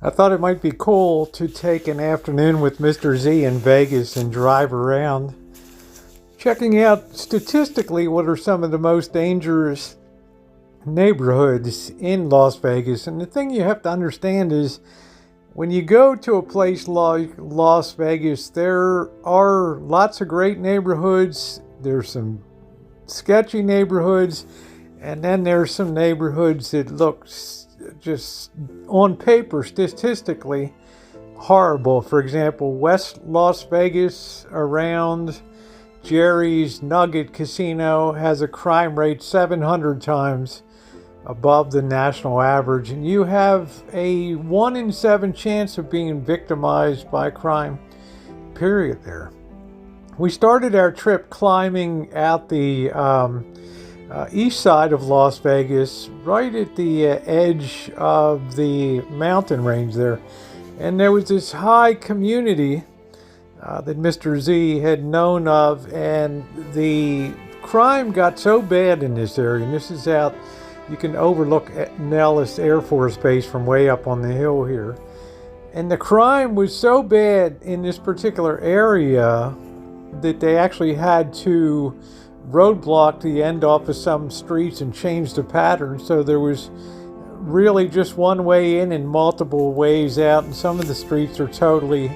I thought it might be cool to take an afternoon with Mr. Z in Vegas and drive around, checking out statistically what are some of the most dangerous neighborhoods in Las Vegas. And the thing you have to understand is when you go to a place like Las Vegas, there are lots of great neighborhoods. There's some sketchy neighborhoods, and then there's some neighborhoods that look just on paper statistically horrible. For example, West Las Vegas around Jerry's Nugget Casino has a crime rate 700 times above the national average, and you have a 1 in 7 chance of being victimized by crime, period there. We started our trip climbing out the east side of Las Vegas, right at the edge of the mountain range there. And there was this high community that Mr. Z had known of, and the crime got so bad in this area, and this is out, you can overlook Nellis Air Force Base from way up on the hill here. And the crime was so bad in this particular area that they actually had to roadblock the end off of some streets and change the pattern. So there was really just one way in and multiple ways out, and some of the streets are totally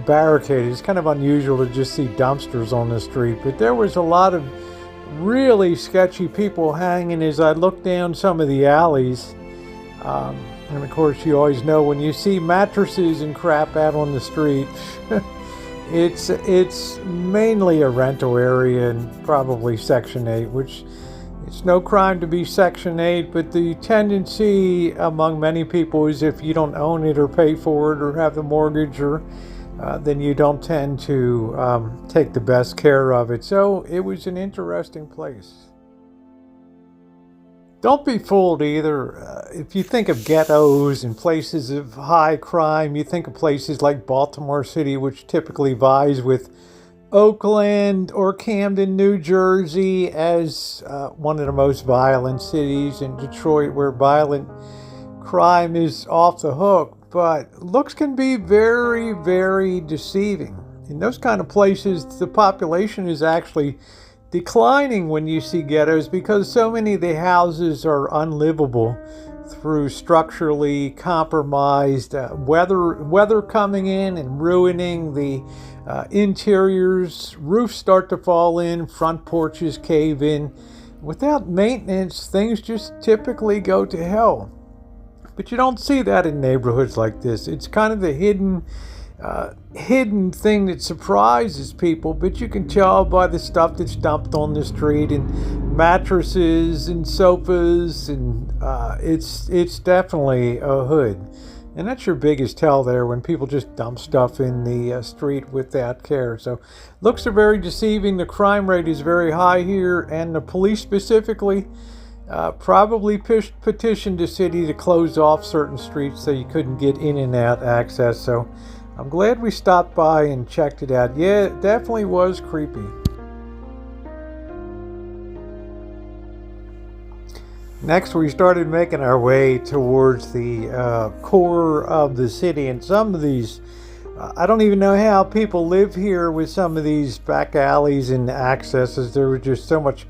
barricaded. It's kind of unusual to just see dumpsters on the street, but there was a lot of really sketchy people hanging as I looked down some of the alleys. And of course, you always know when you see mattresses and crap out on the street, it's mainly a rental area and probably Section 8, which it's no crime to be Section 8, but the tendency among many people is if you don't own it or pay for it or have the mortgage, or then you don't tend to take the best care of it. So it was an interesting place. Don't be fooled either. If you think of ghettos and places of high crime, you think of places like Baltimore City, which typically vies with Oakland or Camden, New Jersey, as one of the most violent cities, in Detroit, where violent crime is off the hook. But looks can be very, very deceiving. In those kind of places, the population is actually declining when you see ghettos, because so many of the houses are unlivable through structurally compromised weather coming in and ruining the interiors. Roofs start to fall in, front porches cave in. Without maintenance, things just typically go to hell. But you don't see that in neighborhoods like this. It's kind of the hidden thing that surprises people, but you can tell by the stuff that's dumped on the street, and mattresses and sofas, and it's definitely a hood. And that's your biggest tell there, when people just dump stuff in the street without care. So looks are very deceiving. The crime rate is very high here, and the police specifically probably petitioned the city to close off certain streets so you couldn't get in and out access. So I'm glad we stopped by and checked it out. Yeah, it definitely was creepy. Next, we started making our way towards the core of the city, and some of these, I don't even know how people live here with some of these back alleys and accesses. There was just so much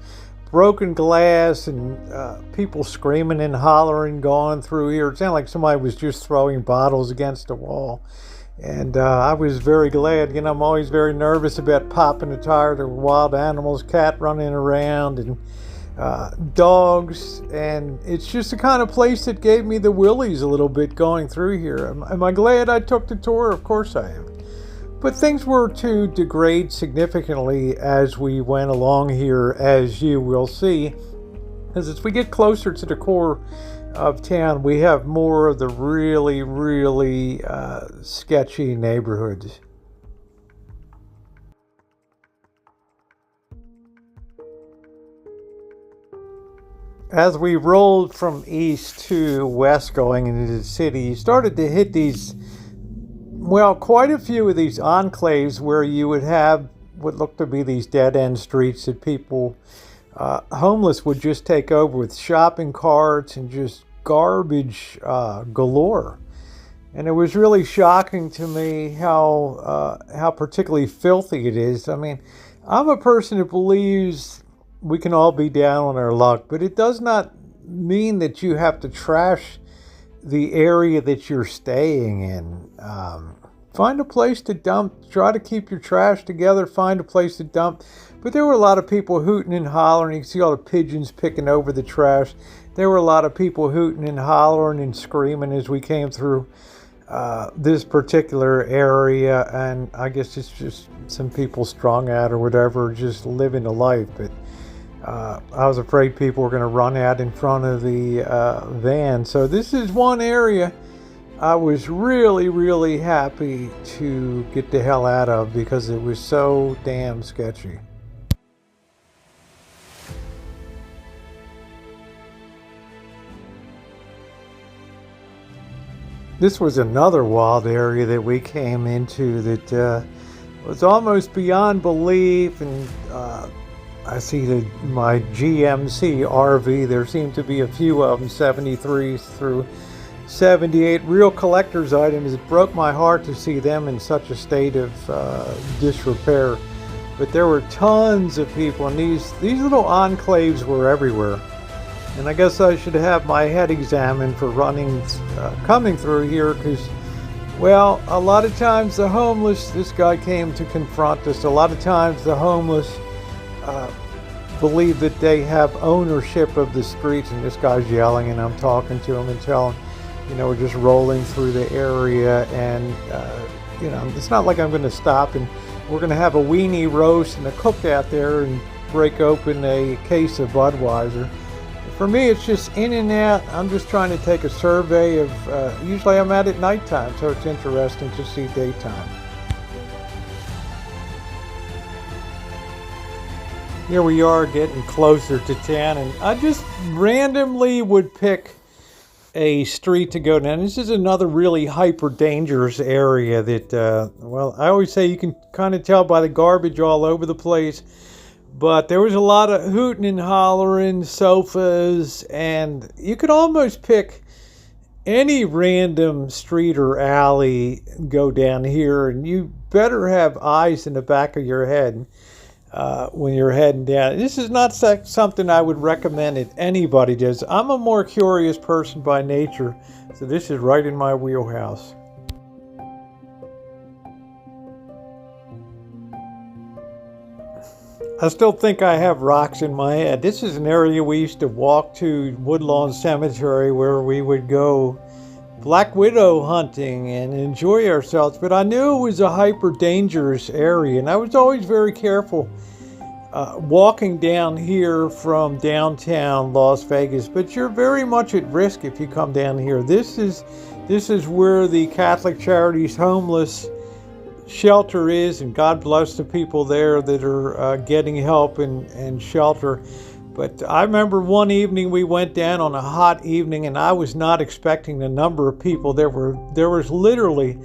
broken glass and people screaming and hollering going through here. It sounded like somebody was just throwing bottles against the wall. And I was very glad. I'm always very nervous about popping a tire. There were wild animals, cat running around, and dogs. And it's just the kind of place that gave me the willies a little bit going through here. Am I glad I took the tour? Of course I am. But things were to degrade significantly as we went along here, as you will see. As we get closer to the core of town, we have more of the really, really sketchy neighborhoods. As we rolled from east to west going into the city, you started to hit these, well, quite a few of these enclaves where you would have what looked to be these dead-end streets that people, homeless, would just take over with shopping carts and just garbage galore. And it was really shocking to me how particularly filthy it is. I mean, I'm a person who believes we can all be down on our luck, but it does not mean that you have to trash the area that you're staying in. Find a place to dump. Try to keep your trash together. Find a place to dump. But there were a lot of people hooting and hollering. You can see all the pigeons picking over the trash. There were a lot of people hooting and hollering and screaming as we came through this particular area. And I guess it's just some people strung out or whatever, just living a life. But I was afraid people were going to run out in front of the van. So this is one area I was really, really happy to get the hell out of because it was so damn sketchy. This was another wild area that we came into that was almost beyond belief, and I see my GMC RV. There seem to be a few of them, 73s through 78, real collector's items. It broke my heart to see them in such a state of disrepair. But there were tons of people, and these little enclaves were everywhere. And I guess I should have my head examined for coming through here, because, well, a lot of times the homeless, this guy came to confront us, a lot of times the homeless believe that they have ownership of the streets, and this guy's yelling, and I'm talking to him and telling him, we're just rolling through the area, and it's not like I'm going to stop and we're going to have a weenie roast and a cookout there and break open a case of Budweiser. For me, it's just in and out. I'm just trying to take a survey of, usually I'm out at nighttime, so it's interesting to see daytime. Here we are getting closer to town, and I just randomly would pick a street to go down. This is another really hyper dangerous area that, I always say you can kind of tell by the garbage all over the place. But there was a lot of hooting and hollering, sofas, and you could almost pick any random street or alley, go down here, and you better have eyes in the back of your head when you're heading down. This is not something I would recommend that anybody does. I'm a more curious person by nature, so this is right in my wheelhouse. I still think I have rocks in my head. This is an area we used to walk to, Woodlawn Cemetery, where we would go black widow hunting and enjoy ourselves. But I knew it was a hyper dangerous area, and I was always very careful walking down here from downtown Las Vegas. But you're very much at risk if you come down here. This is where the Catholic Charities homeless shelter is, and God bless the people there that are getting help and shelter. But I remember one evening we went down on a hot evening, and I was not expecting the number of people. There was literally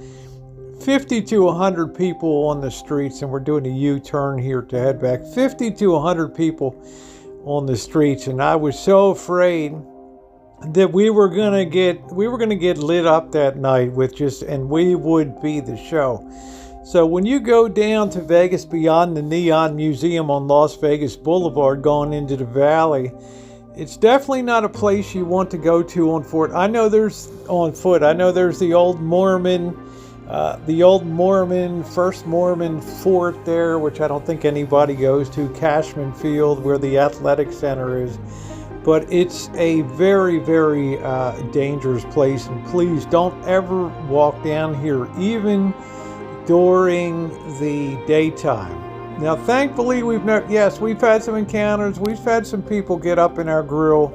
50 to 100 people on the streets, and we're doing a U-turn here to head back. 50 to 100 people on the streets, and I was so afraid that we were gonna get lit up that night and we would be the show. So when you go down to Vegas beyond the Neon Museum on Las Vegas Boulevard going into the valley, it's definitely not a place you want to go to on foot. I know there's the old Mormon, First Mormon fort there, which I don't think anybody goes to, Cashman Field, where the athletic center is. But it's a very, very dangerous place, and please don't ever walk down here, even during the daytime. Now, thankfully, we've had some encounters. We've had some people get up in our grill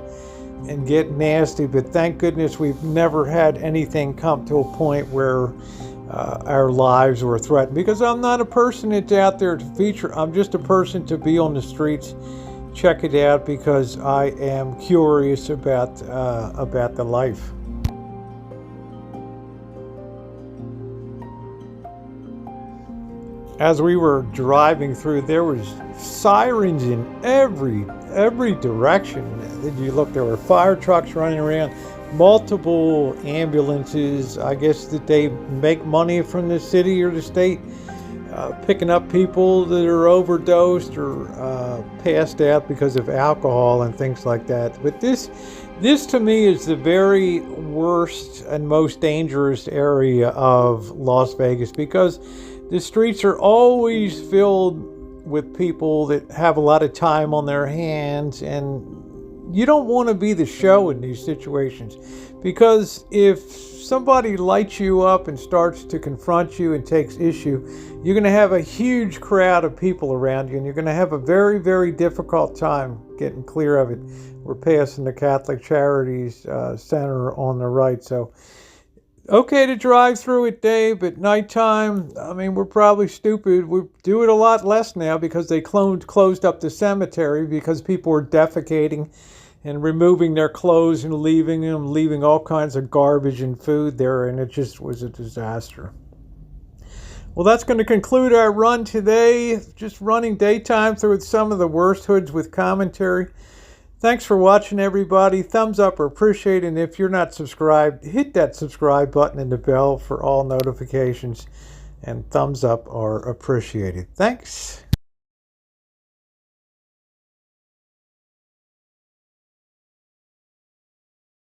and get nasty, but thank goodness we've never had anything come to a point where our lives were threatened. Because I'm not a person that's out there to feature. I'm just a person to be on the streets, check it out, because I am curious about the life. As we were driving through, there was sirens in every direction that you looked. There were fire trucks running around, multiple ambulances. I guess that they make money from the city or the state, picking up people that are overdosed or passed out because of alcohol and things like that. But this to me is the very worst and most dangerous area of Las Vegas, because the streets are always filled with people that have a lot of time on their hands, and you don't want to be the show in these situations, because if somebody lights you up and starts to confront you and takes issue, you're going to have a huge crowd of people around you, and you're going to have a very, very difficult time getting clear of it. We're passing the Catholic Charities Center on the right, so okay to drive through at day, but nighttime, I mean, we're probably stupid. We do it a lot less now because they closed up the cemetery because people were defecating and removing their clothes and leaving all kinds of garbage and food there, and it just was a disaster. Well, that's going to conclude our run today. Just running daytime through some of the worst hoods with commentary. Thanks for watching, everybody. Thumbs up are appreciated. And if you're not subscribed, hit that subscribe button and the bell for all notifications. And thumbs up are appreciated. Thanks.